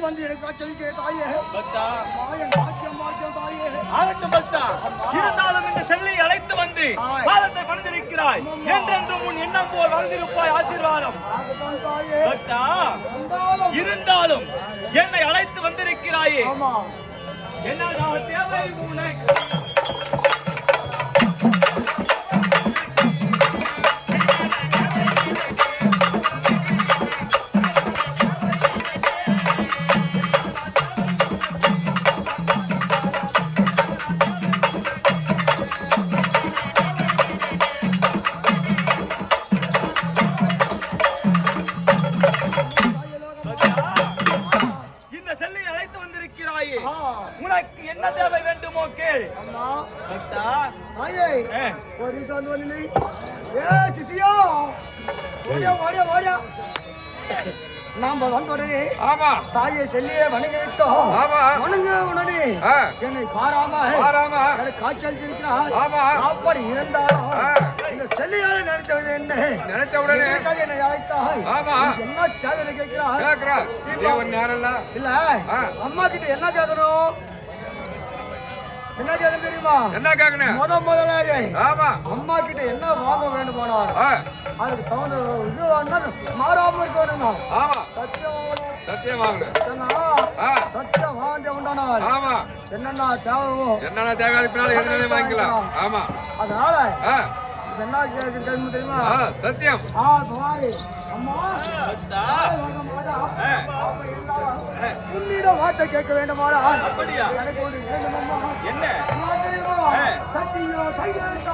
வந்து எனக்கு காய்ச்சலிக்க தாயே பக்தா மாயன் பாக்கியம் தாயே ஆகட்டும் பக்தா. இருந்தாலும் இந்த செல்லை அழைத்து வந்து பாதத்தை பணிந்திருக்கிறாய். என்றென்றும் உன் எண்ணம் போல் வாழ்ந்திருப்பாய். ஆசீர்வாதம் பக்தா. இருந்தாலும் என்னை அழைத்து வந்திருக்கிறாயே, என்ன தேவை உனக்கு? உனக்கு என்ன தேவை வேண்டுமோ கேள். பக்தா தாயே ஒரு நிமிஷம் வந்து சிசியா ஓடியா நாம வந்த உடனே தாயை செல்லியே வணங்க விட்டோம். வணங்க உடனே என்னை பாராம காய்ச்சல் இருக்கிறார். அப்படி இருந்தாலும் இந்த செல்லியால நினைத்தது என்ன? நினைத்த உடனே என்னை அழைத்தாய். என்ன தேவை கேட்கிறார்? இல்ல அம்மா கிட்ட என்ன கேட்கணும்? என்ன கேட்கணும் தெரியுமா? என்ன கேட்கணும்? முதலாக அம்மா கிட்ட என்ன வாங்க வேண்டுமானால் அதுக்கு தகுந்த இது மாறாம இருக்க வேணும். சத்தியம் சத்தியம் வாங்க உண்டானால் என்னென்ன தேவையோ வாங்கிக்கலாம். அதனால என்ன கேட்கணும் தெரியுமா? சத்தியம் உன்னிடம் வார்த்தை கேட்க வேண்டுமானா எனக்கு ஒரு வேண்டுமம்மா. என்ன தெரியுமா? சத்தியம் சைலேஷ்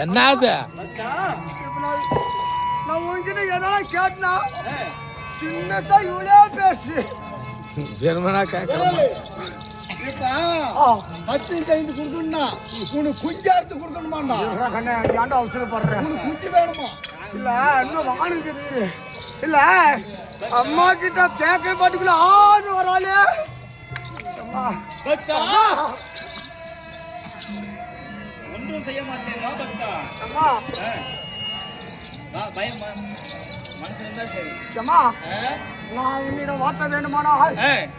என்னது நான் உங்ககிட்ட எதனா கேட்டனா சின்னசா இவ்வளோ பேசு ஜெர்மனா கேட்கலாம். சத்தியம் செய்து கொடுக்கணும்னா உனக்கு குஞ்சார்த்து கொடுக்கணுமாண்டா? கண்ணே ஏன்டா அவசரப்படுறேன்? உனக்கு குஞ்சு வேணுமா? இல்ல இன்னும் வாணுக்குது. இல்ல அம்மா கிட்ட கேட்க பாட்டுக்குள்ள ஆடு வராளே. ஒன்றும் செய்ய மாட்டேங்களா பக்தா? பயமா மனசுல சரி. நான் உன்னிடம் வார்த்தை வேண்டுமானா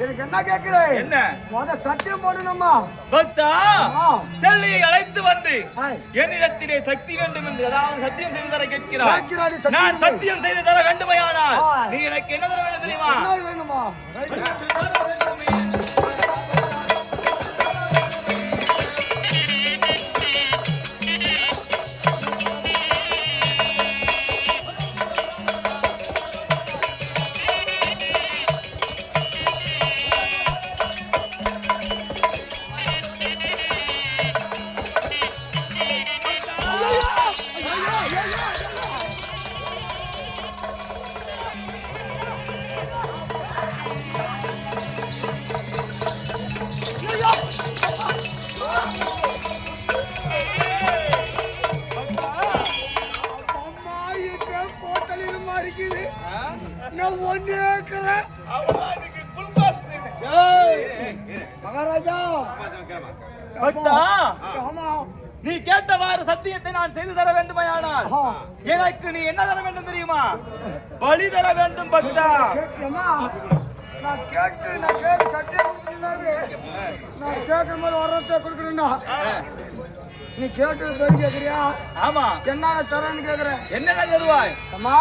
எனக்கு என்ன கேட்கிறேன்? என்ன சத்தியம் போடணுமா? பக்தா செல்லியை அழைத்து வந்து என்னிடத்திலே சக்தி வேண்டும் என்று அதாவது சத்தியம் செய்து தர கேட்கிறார். நான் சத்தியம் செய்து தர வேண்டுமையானால் நீ எனக்கு என்ன தர வேண்டும் தெரியுமா? என்ன வேணுமா? மகாராஜா நீ கேட்டவாறு சத்தியத்தை நான் செய்து தர வேண்டுமையானால் எனக்கு நீ என்ன தர வேண்டும் தெரியுமா? பலி தர வேண்டும் பக்தா. நான் கேட்டு சத்தியம் நான் கேட்கிற மாதிரி வரத்தை கொடுக்கணும்னா நீ கேட்டு சொல்லி கேக்குறியா? ஆமா. என்ன தரேன்னு கேக்குறேன். என்னென்ன தருவாய்? அம்மா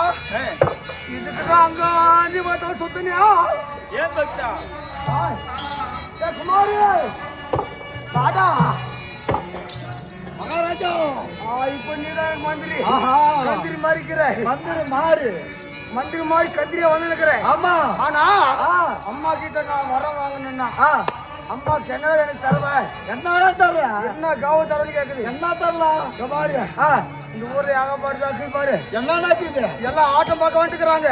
இதுக்குதான் அங்க ஆதி பார்த்தா சொத்துனியா? ஏன் பக்தா? குமாரி பாடா மகாராஜா. இப்ப நீதான் மந்திரி. மந்திரி மாறிக்கிற. மந்திரி மாதிரி கத்திரியா வந்து நிக்கிறேன். ஆமா. ஆனா அம்மா கிட்ட நான் வரம் வாங்கணும்னா அம்மாக்கு என்ன எனக்கு தருவ? என்ன தர்ற? என்ன காவ தரன்னு கேக்குது. என்ன தரலாம்? பாரு இந்த ஊர்ல யாகப்பாடு சாக்கு பாரு. என்ன நாக்குது? எல்லாம் ஆட்டம் பார்க்க வந்துக்கிறாங்க.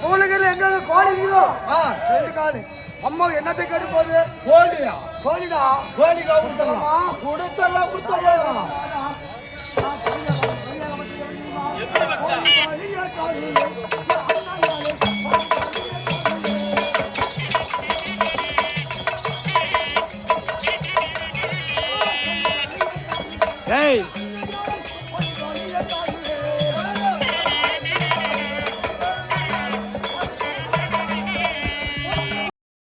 சோழகர்ல எங்க கோழி இருக்குதோ 2 காலு. அம்மா என்னத்தை கேட்டு போகுது? கோழியா? கோழிடா. கோழி கொடுத்தலாம். கொடுத்தலாம். எப்படி பக்தா? ஏய்